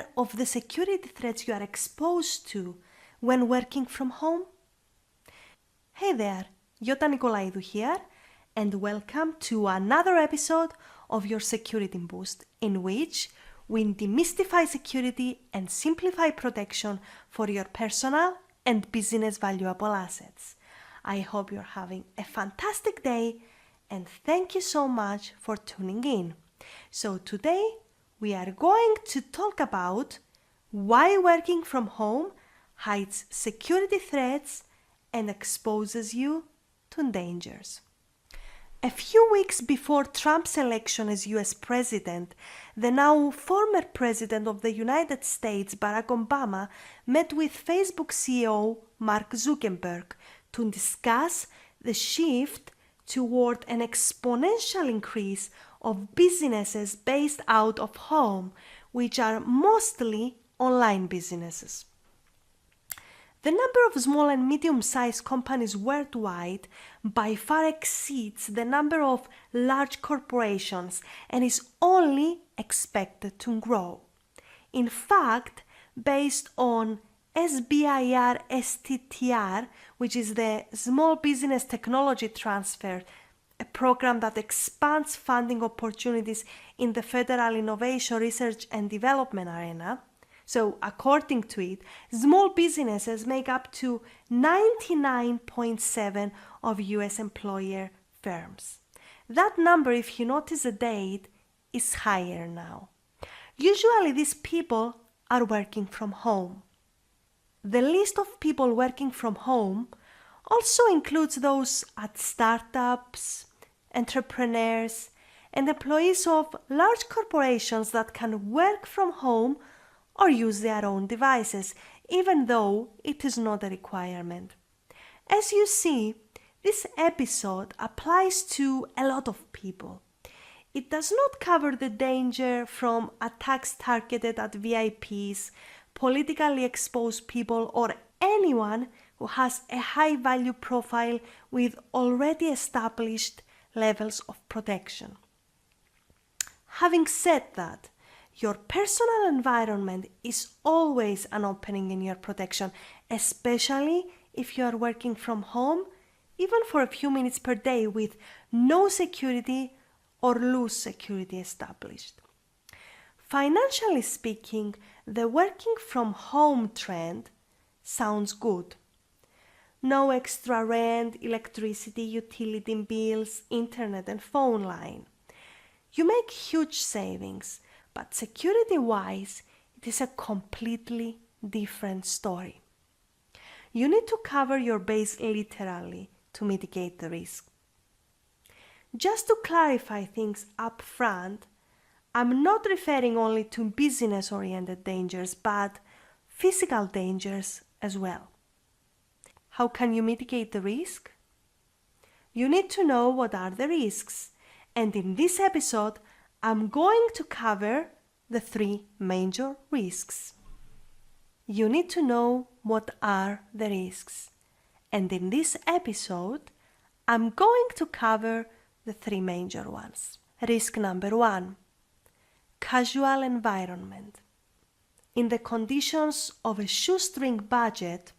aware of the security threats you are exposed to when working from home? Hey there, Yota Nicolaidou here, and welcome to another episode of your Security Boost, in which we demystify security and simplify protection for your personal and business valuable assets. I hope you're having a fantastic day, and thank you so much for tuning in. So today we are going to talk about why working from home hides security threats and exposes you to dangers. A few weeks before Trump's election as US President, the now former President of the United States, Barack Obama, met with Facebook CEO Mark Zuckerberg to discuss the shift toward an exponential increase of businesses based out of home, which are mostly online businesses. The number of small and medium-sized companies worldwide by far exceeds the number of large corporations and is only expected to grow. In fact, based on SBIR STTR, which is the Small Business Technology Transfer, a program that expands funding opportunities in the federal innovation, research and development arena. So according to it, small businesses make up to 99.7% of US employer firms. That number, if you notice the date, is higher now. Usually these people are working from home. The list of people working from home also includes those at startups, entrepreneurs, and employees of large corporations that can work from home or use their own devices, even though it is not a requirement. As you see, this episode applies to a lot of people. It does not cover the danger from attacks targeted at VIPs, politically exposed people, or anyone who has a high value profile with already established levels of protection. Having said that, your personal environment is always an opening in your protection, especially if you are working from home, even for a few minutes per day with no security or loose security established. Financially speaking, the working from home trend sounds good. No extra rent, electricity, utility bills, internet and phone line. You make huge savings, but security-wise, it is a completely different story. You need to cover your base literally to mitigate the risk. Just to clarify things up front, I'm not referring only to business-oriented dangers, but physical dangers as well. How can you mitigate the risk? You need to know what are the risks, and in this episode, I'm going to cover the three major risks. You need to know what are the risks, and in this episode, I'm going to cover the three major ones. Risk number one. Casual environment. In the conditions of a shoestring budget,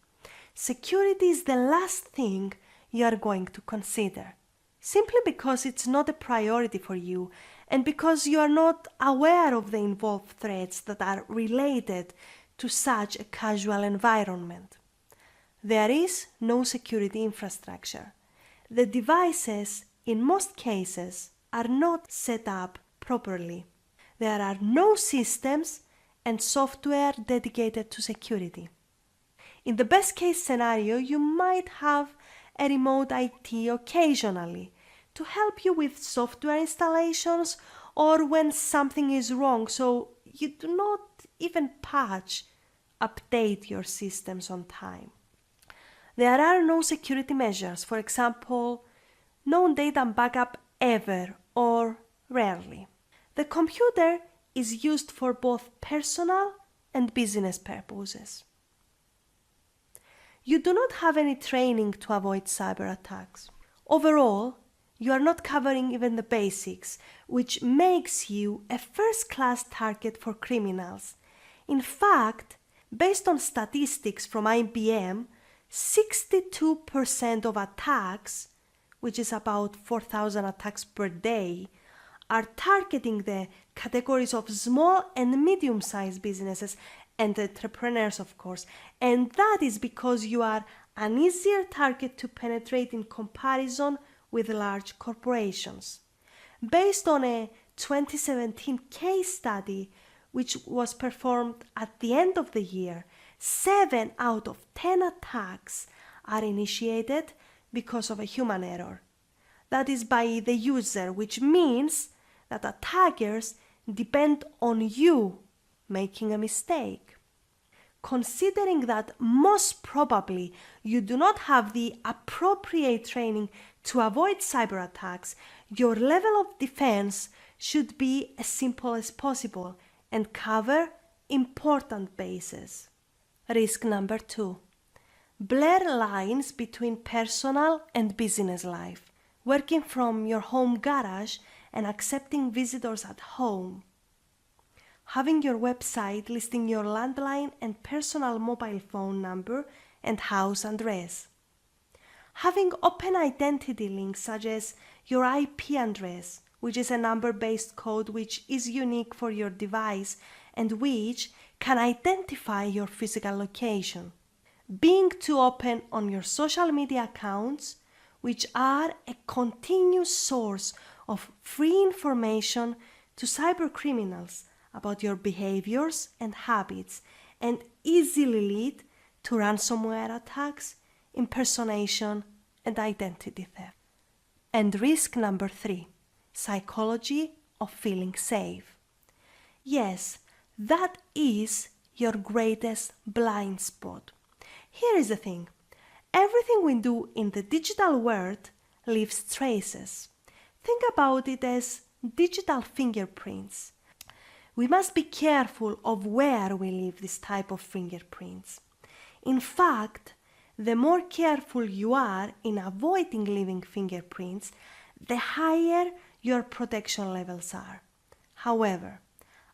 security is the last thing you are going to consider, simply because it's not a priority for you and because you are not aware of the involved threats that are related to such a casual environment. There is no security infrastructure. The devices, in most cases, are not set up properly. There are no systems and software dedicated to security. In the best case scenario, you might have a remote IT occasionally to help you with software installations or when something is wrong, so you do not even update your systems on time. There are no security measures, for example, no data backup ever or rarely. The computer is used for both personal and business purposes. You do not have any training to avoid cyber attacks. Overall, you are not covering even the basics, which makes you a first-class target for criminals. In fact, based on statistics from IBM, 62% of attacks, which is about 4,000 attacks per day, are targeting the categories of small and medium-sized businesses and entrepreneurs, of course. And that is because you are an easier target to penetrate in comparison with large corporations. Based on a 2017 case study, which was performed at the end of the year, 7 out of 10 attacks are initiated because of a human error. That is by the user, which means that attackers depend on you making a mistake. Considering that most probably you do not have the appropriate training to avoid cyber attacks, your level of defense should be as simple as possible and cover important bases. Risk number 2. Blur lines between personal and business life, working from your home garage and accepting visitors at home. Having your website listing your landline and personal mobile phone number and house address. Having open identity links such as your IP address, which is a number-based code which is unique for your device and which can identify your physical location. Being too open on your social media accounts, which are a continuous source of free information to cybercriminals about your behaviors and habits and easily lead to ransomware attacks, impersonation, and identity theft. And risk number 3, psychology of feeling safe. Yes, that is your greatest blind spot. Here is the thing. Everything we do in the digital world leaves traces. Think about it as digital fingerprints. We must be careful of where we leave this type of fingerprints. In fact, the more careful you are in avoiding leaving fingerprints, the higher your protection levels are. However,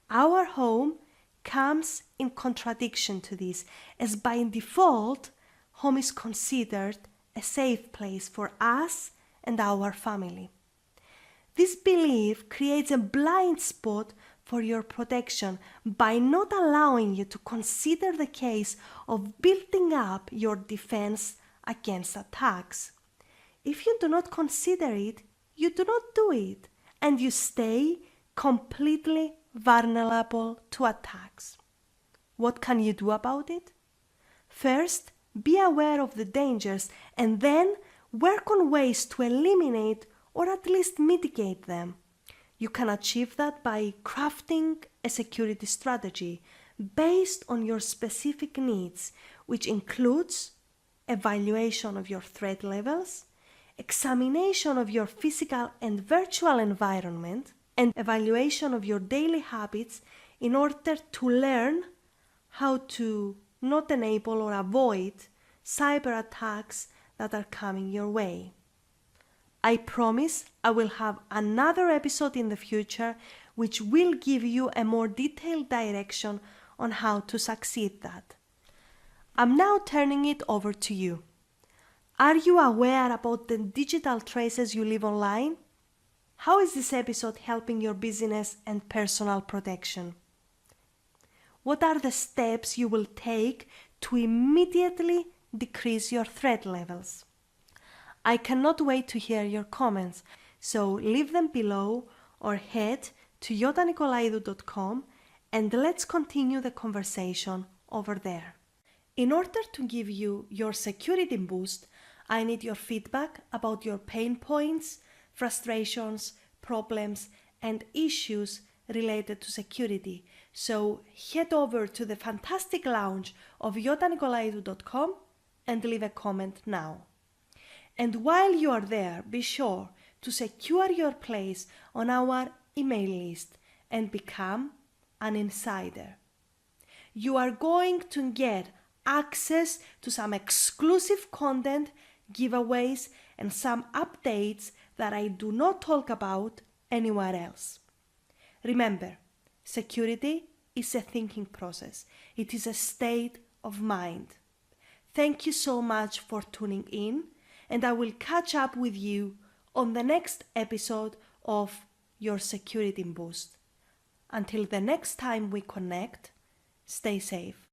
our home comes in contradiction to this, as by default, home is considered a safe place for us and our family. This belief creates a blind spot for your protection by not allowing you to consider the case of building up your defense against attacks. If you do not consider it, you do not do it, and you stay completely vulnerable to attacks. What can you do about it? First, be aware of the dangers and then work on ways to eliminate or at least mitigate them. You can achieve that by crafting a security strategy based on your specific needs, which includes evaluation of your threat levels, examination of your physical and virtual environment, and evaluation of your daily habits in order to learn how to not enable or avoid cyber attacks that are coming your way. I promise I will have another episode in the future which will give you a more detailed direction on how to succeed that. I'm now turning it over to you. Are you aware about the digital traces you leave online? How is this episode helping your business and personal protection? What are the steps you will take to immediately decrease your threat levels? I cannot wait to hear your comments, so leave them below or head to iotanikolaidu.com and let's continue the conversation over there. In order to give you your security boost, I need your feedback about your pain points, frustrations, problems, and issues related to security. So head over to the fantastic lounge of iotanikolaidu.com and leave a comment now. And while you are there, be sure to secure your place on our email list and become an insider. You are going to get access to some exclusive content, giveaways, and some updates that I do not talk about anywhere else. Remember, security is a thinking process. It is a state of mind. Thank you so much for tuning in, and I will catch up with you on the next episode of Your Security Boost. Until the next time we connect, stay safe.